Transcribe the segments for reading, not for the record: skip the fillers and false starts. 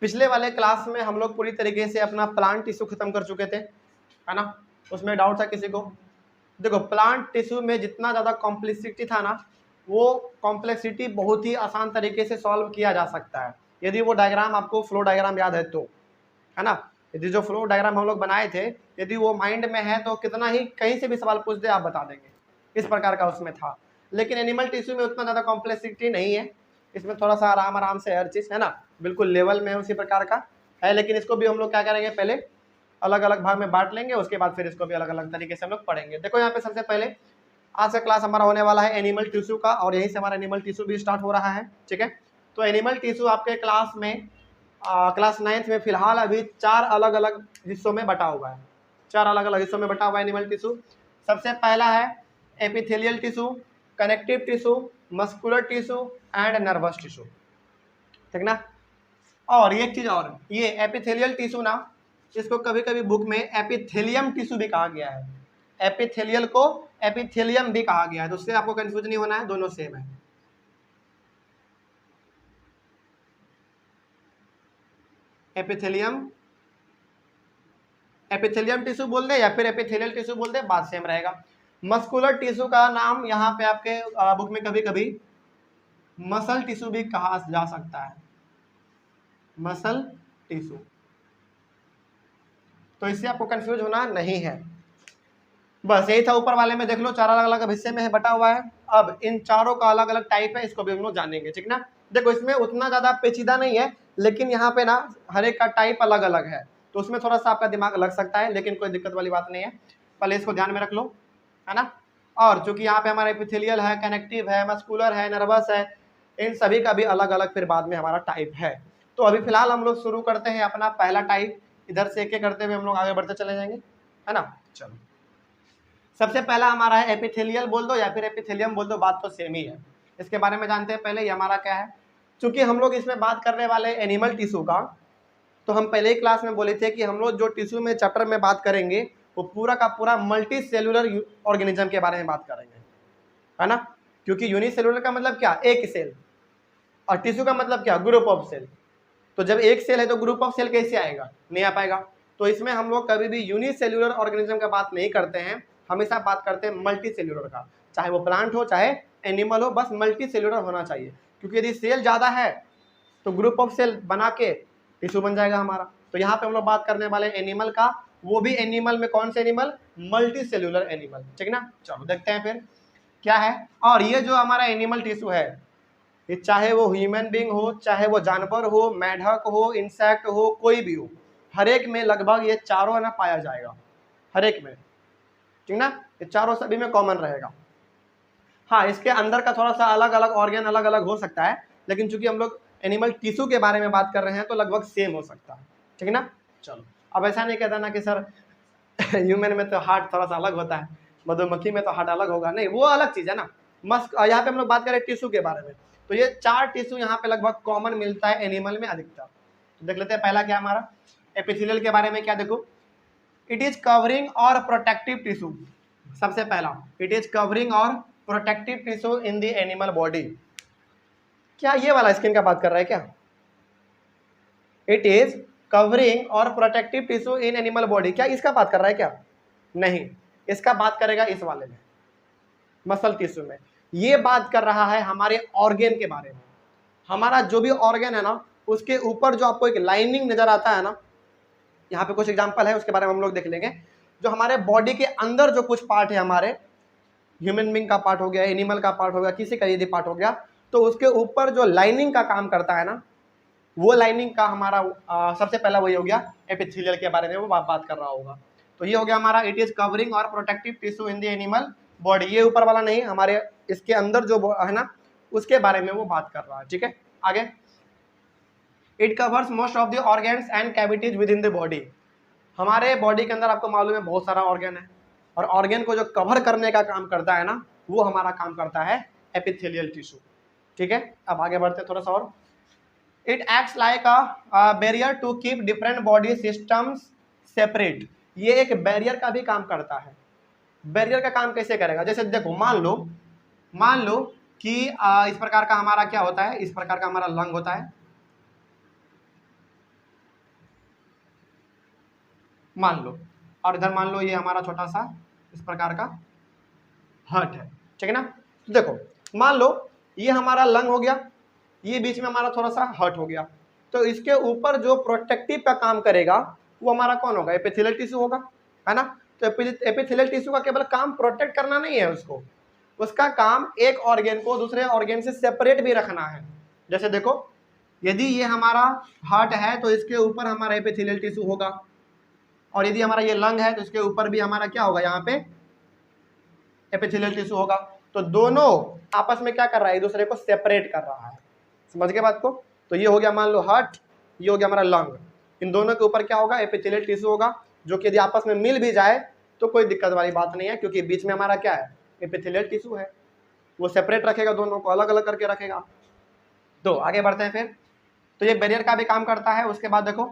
पिछले वाले क्लास में हम लोग पूरी तरीके से अपना प्लांट टिश्यू खत्म कर चुके थे, है ना। उसमें डाउट था किसी को? देखो, प्लांट टिश्यू में जितना ज़्यादा कॉम्प्लेक्सिटी था ना, वो कॉम्प्लेक्सिटी बहुत ही आसान तरीके से सॉल्व किया जा सकता है यदि वो डायग्राम आपको फ्लो डायग्राम याद है तो, है ना। यदि जो फ्लो डायग्राम हम लोग बनाए थे, यदि वो माइंड में है तो कितना ही कहीं से भी सवाल पूछ दे आप बता देंगे, इस प्रकार का उसमें था। लेकिन एनिमल टिश्यू में उतना ज़्यादा कॉम्प्लेक्सिटी नहीं है, इसमें थोड़ा सा आराम आराम से हर चीज़, है ना, बिल्कुल लेवल में उसी प्रकार का है। लेकिन इसको भी हम लोग क्या करेंगे, पहले अलग अलग भाग में बांट लेंगे, उसके बाद फिर इसको भी अलग अलग तरीके से हम लोग पढ़ेंगे। देखो यहाँ पे सबसे पहले आज का क्लास हमारा होने वाला है एनिमल टिश्यू का, और यहीं से हमारा एनिमल टिश्यू भी स्टार्ट हो रहा है, ठीक है। तो एनिमल टिश्यू आपके क्लास में क्लास 9th में फिलहाल अभी 4 अलग अलग हिस्सों में बटा हुआ है, 4 अलग अलग हिस्सों में बटा हुआ है एनिमल टिश्यू। सबसे पहला है epithelial tissue, connective tissue, muscular tissue and nervous tissue, ठीक ना। और एक चीज और, ये एपिथेलियल टिश्यू ना, इसको कभी कभी बुक में एपिथेलियम टिश्यू भी कहा गया है, एपिथेलियल को एपिथेलियम भी कहा गया है, तो उससे आपको कंफ्यूज नहीं होना है, दोनों सेम है। एपिथेलियम एपिथेलियम टिश्यू बोल दे या फिर एपिथेलियल टिश्यू बोल दे, बात सेम रहेगा। मस्कुलर टिश्यू का नाम यहाँ पे आपके बुक में कभी कभी मसल टिश्यू भी कहा जा सकता है, मसल टिश्यू, तो इससे आपको कंफ्यूज होना नहीं है। बस यही था, ऊपर वाले में देख लो 4 अलग अलग हिस्से में है बटा हुआ है। अब इन चारों का अलग अलग टाइप है, इसको भी हम लोग जानेंगे, ठीक ना। देखो इसमें उतना ज्यादा पेचीदा नहीं है, लेकिन यहाँ पे ना हर एक का टाइप अलग अलग है, तो उसमें थोड़ा सा आपका दिमाग लग सकता है, लेकिन कोई दिक्कत वाली बात नहीं है, पहले इसको ध्यान में रख लो, है ना। और चूंकि यहाँ पे हमारा एपिथेलियल है, कनेक्टिव है, मस्कुलर है, नर्वस है, इन सभी का भी अलग अलग फिर बाद में हमारा टाइप है। तो अभी फिलहाल हम लोग शुरू करते हैं अपना पहला टाइप, इधर से एक एक करते हुए हम लोग आगे बढ़ते चले जाएंगे, है ना। चलो, सबसे पहला हमारा है एपिथेलियल बोल दो या फिर एपिथेलियम बोल दो, बात तो सेम ही है। इसके बारे में जानते हैं पहले, ये हमारा क्या है। चूंकि हम लोग इसमें बात करने वाले एनिमल टिश्यू का, तो हम पहले ही क्लास में बोले थे कि हम लोग जो टिश्यू में चैप्टर में बात करेंगे वो पूरा का पूरा मल्टी सेलुलर ऑर्गेनिज्म के बारे में बात करेंगे, है ना। क्योंकि यूनिसेलुलर का मतलब क्या, एक सेल, और टिश्यू का मतलब क्या, ग्रुप ऑफ सेल। तो जब एक सेल है तो ग्रुप ऑफ सेल कैसे आएगा, नहीं आ पाएगा। तो इसमें हम लोग कभी भी यूनिसेलुलर ऑर्गेनिज्म का बात नहीं करते हैं, हमेशा बात करते हैं मल्टी सेलुलर का, चाहे वो प्लांट हो चाहे एनिमल हो, बस मल्टी सेलुलर होना चाहिए। क्योंकि यदि सेल ज़्यादा है तो ग्रुप ऑफ सेल बना के टिश्यू बन जाएगा हमारा। तो यहाँ पे हम लोग बात करने वाले एनिमल का, वो भी एनिमल में कौन से एनिमल, मल्टी सेलुलर एनिमल, ठीक ना। चलो देखते हैं फिर क्या है। और ये जो हमारा एनिमल टिश्यू है, ये चाहे वो ह्यूमन बीइंग हो, चाहे वो जानवर हो, मेढक हो, इंसेक्ट हो, कोई भी हो, हर एक में लगभग ये चारों ना पाया जाएगा, हर एक में, ठीक ना। ये चारों सभी में कॉमन रहेगा। हाँ, इसके अंदर का थोड़ा सा अलग अलग ऑर्गन अलग अलग हो सकता है, लेकिन चूंकि हम लोग एनिमल टिश्यू के बारे में बात कर रहे हैं तो लगभग सेम हो सकता है, ठीक है ना। चलो, अब ऐसा नहीं कहता ना कि सर ह्यूमन में तो हार्ट थोड़ा सा अलग होता है, मधुमक्खी में तो हार्ट अलग होगा, नहीं, वो अलग चीज है ना। मस्क यहाँ पे हम लोग बात करें टिश्यू के बारे में, तो ये 4 टिश्यू यहाँ पे लगभग कॉमन मिलता है एनिमल में अधिकतर। तो देख लेते हैं पहला क्या हमारा एपिथेलियल के बारे में, क्या देखो, इट इज कवरिंग और प्रोटेक्टिव टिश्यू। सबसे पहला, इट इज कवरिंग और protective tissue in the animal body. क्या ये वाला स्किन का बात कर रहा है क्या, इट इज कवरिंग और protective tissue in animal body, क्या इसका बात कर रहा है क्या, नहीं, इसका बात करेगा इस वाले में, मसल टिश्यू में। ये बात कर रहा है हमारे ऑर्गन के बारे में। हमारा जो भी ऑर्गन है ना, उसके ऊपर जो आपको एक लाइनिंग नजर आता है ना, यहाँ पे कुछ एग्जांपल है, उसके बारे में हम लोग देख लेंगे। जो हमारे बॉडी के अंदर जो कुछ पार्ट है, हमारे ह्यूमन बीइंग का पार्ट हो गया, एनिमल का पार्ट हो गया, किसी का यदि पार्ट हो गया, तो उसके ऊपर जो लाइनिंग का काम करता है ना, वो लाइनिंग का हमारा सबसे पहला वही हो गया एपिथेलियल के बारे में वो बात कर रहा होगा। तो ये हो गया हमारा, इट इज कवरिंग और protective tissue in the animal body. ये ऊपर वाला नहीं, हमारे इसके अंदर जो है ना, उसके बारे में वो बात कर रहा है, ठीक है। आगे, it covers most of the organs and cavities with in the body. हमारे बॉडी के अंदर आपको मालूम है बहुत सारा ऑर्गन है, और ऑर्गन को जो कवर करने का काम करता है ना, वो हमारा काम करता है एपिथेलियल टिश्यू, ठीक है। अब आगे बढ़ते थोड़ा सा और, it acts like a barrier to keep different body systems separate. ये एक बैरियर का भी काम करता है। बैरियर का काम कैसे करेगा, जैसे देखो, मान लो कि इस प्रकार का हमारा क्या होता है, इस प्रकार का हमारा लंग होता है, मान लो, और इधर मान लो ये हमारा छोटा सा इस प्रकार का हार्ट है, ठीक है ना। तो देखो मान लो ये हमारा लंग हो गया, ये बीच में हमारा थोड़ा सा हार्ट हो गया, तो इसके ऊपर जो प्रोटेक्टिव का काम करेगा वो हमारा कौन होगा, एपिथेलियल टिश्यू होगा, है ना। तो एपिथेलियल टिश्यू का केवल काम प्रोटेक्ट करना नहीं है, उसका काम एक ऑर्गेन को दूसरे ऑर्गेन से सेपरेट भी रखना है। जैसे देखो यदि ये हमारा हार्ट है तो इसके ऊपर हमारा एपिथेलियल टिश्यू होगा, और यदि हमारा ये लंग है तो इसके ऊपर भी हमारा क्या होगा, यहाँ पे एपिथेलियल टिश्यू होगा। तो दोनों आपस में क्या कर रहा है, एक दूसरे को सेपरेट कर रहा है, समझ गए बात को। तो ये हो गया मान लो हार्ट, ये हो गया हमारा लंग, इन दोनों के ऊपर क्या होगा, एपिथेलियल टिश्यू होगा, जो कि यदि आपस में मिल भी जाए तो कोई दिक्कत वाली बात नहीं है, क्योंकि बीच में हमारा क्या है, एपिथेलियल टिश्यू है, वो सेपरेट रखेगा, दोनों को अलग अलग करके रखेगा। तो आगे बढ़ते हैं फिर, तो ये बैरियर का भी काम करता है। उसके बाद देखो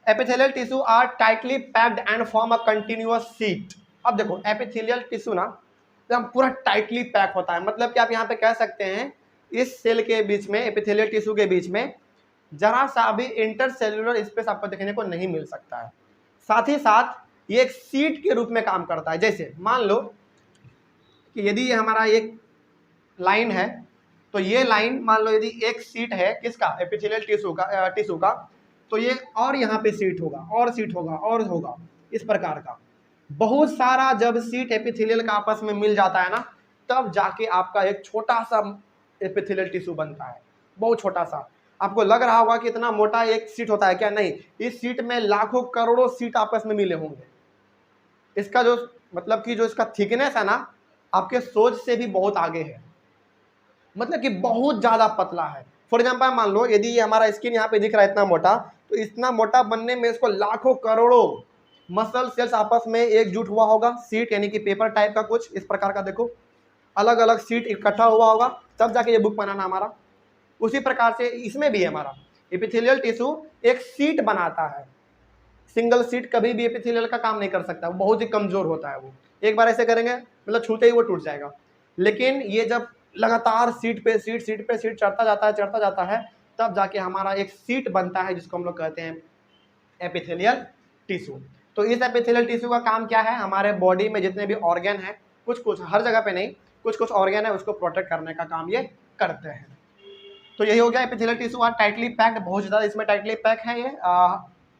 epithelial tissue are tightly packed and form a continuous sheet. अब देखो एपिथेलियल टिश्यू ना एकदम पूरा टाइटली पैक होता है, मतलब कि आप यहाँ पे कह सकते हैं इस सेल के बीच में, एपिथेलियल टिश्यू के बीच में जरा सा भी इंटरसेल्युलर स्पेस आपको देखने को नहीं मिल सकता है। साथ ही साथ ये एक सीट के रूप में काम करता है। जैसे मान लो कि यदि ये हमारा एक लाइन है, तो ये लाइन मान लो यदि एक सीट है किसका, एपिथेलियल टिश्यू का, तो ये और यहाँ पे सीट होगा और सीट होगा और होगा, इस प्रकार का बहुत सारा जब सीट एपिथेलियल का आपस में मिल जाता है ना, तब जाके आपका एक छोटा सा एपिथेलियल टिश्यू बनता है, बहुत छोटा सा। आपको लग रहा होगा कि इतना मोटा एक सीट होता है, क्या नहीं, इस सीट में लाखों करोड़ों सीट आपस में मिले होंगे। इसका जो मतलब कि जो इसका थिकनेस है ना, आपके सोच से भी बहुत आगे है, मतलब कि बहुत ज्यादा पतला है। फॉर एग्जाम्पल मान लो यदि ये हमारा स्किन यहाँ पे दिख रहा है इतना मोटा, तो इतना मोटा बनने में इसको लाखों करोड़ों मसल सेल्स आपस में एकजुट हुआ होगा, सीट यानी कि पेपर टाइप का कुछ इस प्रकार का, देखो अलग अलग सीट इकट्ठा हुआ होगा, तब जाके ये बुक बनाना हमारा। उसी प्रकार से इसमें भी हमारा एपिथेलियल टिश्यू एक सीट बनाता है। सिंगल सीट कभी भी एपिथेलियल का काम नहीं कर सकता, वो बहुत ही कमजोर होता है, वो एक बार ऐसे करेंगे मतलब छूते ही वो टूट जाएगा। लेकिन ये जब लगातार सीट पे सीट चढ़ता जाता है, तब जाके हमारा एक सीट बनता है, जिसको हम लोग कहते हैं एपिथेलियल टिश्यू। तो इस एपिथेलियल टिश्यू का काम क्या है, हमारे बॉडी में जितने भी ऑर्गन है, कुछ कुछ हर जगह पे नहीं, कुछ कुछ ऑर्गन है उसको प्रोटेक्ट करने का काम ये करते हैं। तो यही हो गया epithelial tissue are tightly packed, बहुत ज़्यादा इसमें टाइटली पैक है ये।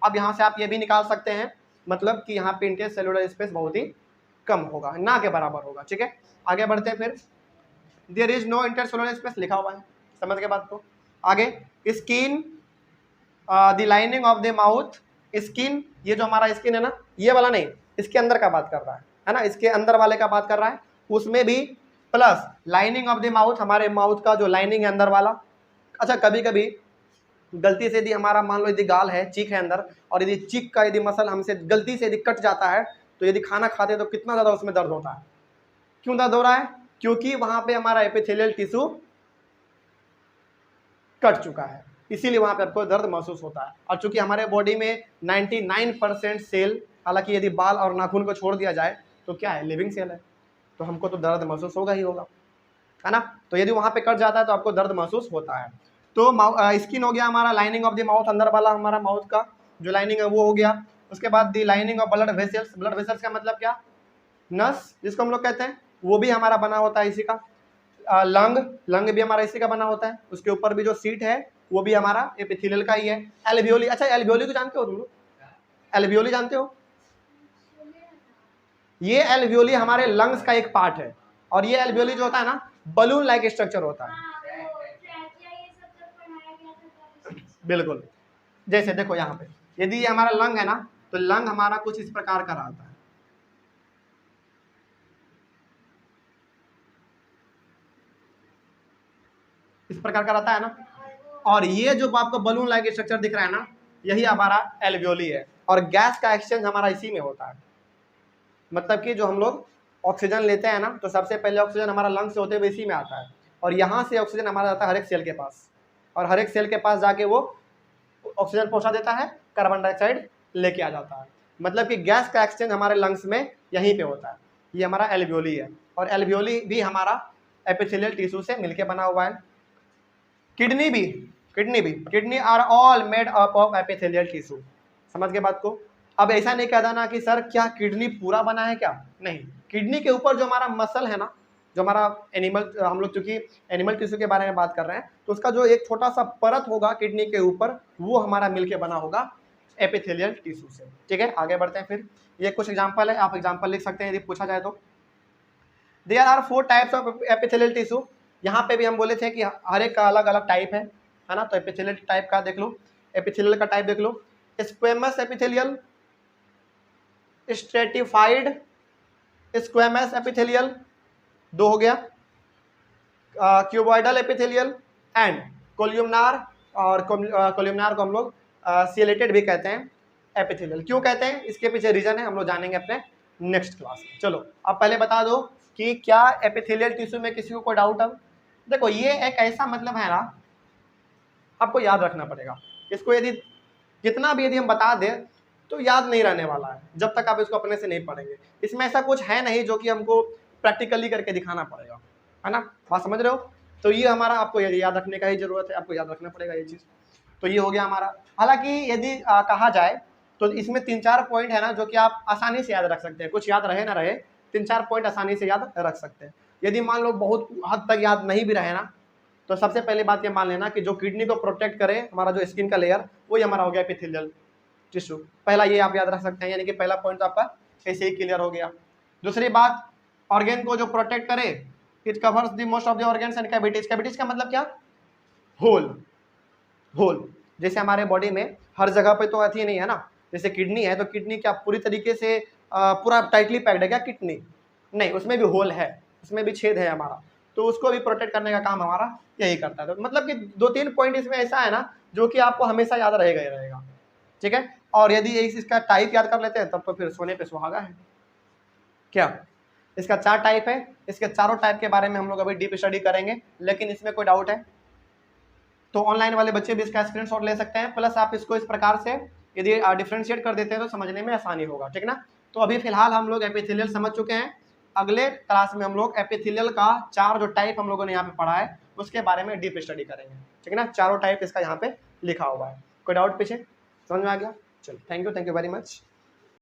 अब यहाँ से आप ये भी निकाल सकते हैं, मतलब कि यहाँ पे इंटरसेल्युलर स्पेस बहुत ही कम होगा, ना के बराबर होगा, ठीक है। आगे बढ़ते हैं फिर, there is no intercellular space लिखा हुआ है, समझ के बात को। आगे skin, the lining of the mouth, skin, ये जो हमारा स्किन है ना, ये वाला नहीं, इसके अंदर का बात कर रहा है ना, इसके अंदर वाले का बात कर रहा है, उसमें भी plus lining of the mouth, हमारे माउथ का जो लाइनिंग है अंदर वाला। अच्छा कभी कभी गलती से यदि हमारा मान लो यदि गाल है, चीक है अंदर, और यदि चीक का यदि मसल हमसे गलती से यदि कट जाता है, तो यदि खाना खाते हैं तो कितना ज़्यादा उसमें दर्द होता है। क्यों दर्द हो रहा है, क्योंकि वहां पे हमारा एपिथेलियल टिश्यू कट चुका है, इसीलिए वहां पे आपको दर्द महसूस होता है। और चूंकि हमारे बॉडी में 99% सेल, हालांकि यदि बाल और नाखून को छोड़ दिया जाए तो क्या है, लिविंग सेल है, तो हमको तो दर्द महसूस होगा ही होगा, है ना। तो यदि वहां पे कट जाता है तो आपको दर्द महसूस होता है। तो स्किन हो गया हमारा, लाइनिंग ऑफ द माउथ, अंदर वाला हमारा माउथ का जो लाइनिंग है वो हो गया। उसके बाद the lining of blood vessels, blood vessels का मतलब क्या, नस जिसको हम लोग कहते हैं, वो भी हमारा बना होता है इसी का। लंग भी हमारा इसी का बना होता है, उसके ऊपर भी जो सीट है वो भी हमारा एपिथेलियल का ही है। एल्वियोली, अच्छा एल्वियोली को जानते हो तुम लोग, एल्वियोली जानते हो, ये एल्वियोली हमारे लंग्स का एक पार्ट है, और ये एल्वियोली जो होता है ना, बलून लाइक स्ट्रक्चर होता है, बिल्कुल। जैसे देखो यहाँ पे यदि ये हमारा लंग है ना, तो लंग हमारा कुछ इस प्रकार का रहता है, इस प्रकार का रहता है ना। और ये जो आपको बलून लाइक स्ट्रक्चर दिख रहा है ना, यही हमारा एल्वियोली है, और गैस का एक्सचेंज हमारा इसी में होता है। मतलब कि जो हम लोग ऑक्सीजन लेते हैं ना, तो सबसे पहले ऑक्सीजन हमारा लंग से होते हुए इसी में आता है, और यहाँ से ऑक्सीजन हमारा जाता है हर एक सेल के पास, और हर एक सेल के पास जाके वो ऑक्सीजन पहुँचा देता है, कार्बन डाइऑक्साइड लेके आ जाता है। मतलब कि गैस का एक्सचेंज हमारे लंग्स में यहीं पे होता है, ये हमारा एल्वियोली है। और एल्वियोली भी हमारा एपिथेलियल टिश्यू से मिलके बना हुआ है। किडनी भी, kidney are all made up of epithelial tissue, समझ के बात को। अब ऐसा नहीं कह देना कि सर क्या किडनी पूरा बना है क्या, नहीं, किडनी के ऊपर जो हमारा मसल है ना, जो हमारा एनिमल, हम लोग चूंकि एनिमल टिश्यू के बारे में बात कर रहे हैं, तो उसका जो एक छोटा सा परत होगा किडनी के ऊपर, वो हमारा मिलके बना होगा एपिथेलियल टिश्यू से। ठीक है, आगे बढ़ते हैं। फिर ये कुछ एग्जांपल है, आप एग्जांपल लिख सकते हैं यदि पूछा जाए तो। There are 4 types of epithelial tissue. यहाँ पे भी हम बोले थे कि हर एक का अलग अलग टाइप है ना। तो एपिथेलियल टाइप का देख लो, एपिथेलियल का टाइप देख लो, squamous epithelial, stratified squamous epithelial, 2 हो गया, क्यूबॉइडल एपिथेलियल एंड कोल्यूमनार, और कोल्यूमनार को हम लोग सिलेटेड भी कहते हैं एपिथेलियल। क्यों कहते हैं, इसके पीछे रीजन है, हम लोग जानेंगे अपने नेक्स्ट क्लास में। चलो अब पहले बता दो कि क्या एपिथेलियल टिश्यू में किसी को कोई डाउट। अब देखो ये एक ऐसा मतलब है ना, आपको याद रखना पड़ेगा इसको, यदि कितना भी यदि हम बता दें तो याद नहीं रहने वाला है जब तक आप इसको अपने से नहीं पढ़ेंगे। इसमें ऐसा कुछ है नहीं जो कि हमको प्रैक्टिकली करके दिखाना पड़ेगा, है ना, बात समझ रहे हो। तो ये हमारा आपको याद रखने का ही जरूरत है, आपको याद रखना पड़ेगा ये चीज़। तो ये हो गया हमारा। हालांकि यदि कहा जाए तो इसमें 3-4 पॉइंट है ना जो कि आप आसानी से याद रख सकते हैं, कुछ याद रहे ना रहे, 3-4 पॉइंट आसानी से याद रख सकते हैं। यदि मान लो बहुत हद तक याद नहीं भी रहे ना, तो सबसे पहले बात ये मान लेना कि जो किडनी को प्रोटेक्ट करे हमारा जो स्किन का लेयर, वही हमारा हो गया एपिथेलियल टिश्यू। पहला ये आप याद रख सकते हैं, यानी कि पहला पॉइंट आपका ऐसे ही क्लियर हो गया। दूसरी बात, ऑर्गेन को जो प्रोटेक्ट करे, it covers the most of the organs and cavities. Cavities का मतलब क्या, होल। होल जैसे हमारे बॉडी में हर जगह पे तो अथी नहीं है ना, जैसे किडनी है तो किडनी क्या पूरी तरीके से पूरा टाइटली पैक्ड है क्या किडनी, नहीं, उसमें भी होल है, उसमें भी छेद है हमारा, तो उसको भी प्रोटेक्ट करने का काम हमारा यही करता है। तो मतलब कि 2-3 पॉइंट इसमें ऐसा है ना जो कि आपको हमेशा याद रहेगा ही रहेगा। ठीक है, और यदि इसका टाइप याद कर लेते हैं तब तो फिर सोने पे सुहागा है। क्या इसका 4 टाइप है, इसके चारों टाइप के बारे में हम लोग अभी डीप स्टडी करेंगे, लेकिन इसमें कोई डाउट है तो ऑनलाइन वाले बच्चे भी इसका स्क्रीनशॉट ले सकते हैं। प्लस आप इसको इस प्रकार से यदि डिफ्रेंशिएट कर देते हैं तो समझने में आसानी होगा। ठीक ना, तो अभी फिलहाल हम लोग एपिथेलियल समझ चुके हैं। अगले क्लास में हम लोग एपिथेलियल का 4 जो टाइप हम लोगों ने यहाँ पे पढ़ा है उसके बारे में डीप स्टडी करेंगे। ठीक है ना, चारों टाइप इसका यहाँ पे लिखा हुआ है। कोई डाउट पीछे समझ में आ गया? चलो, थैंक यू वेरी मच।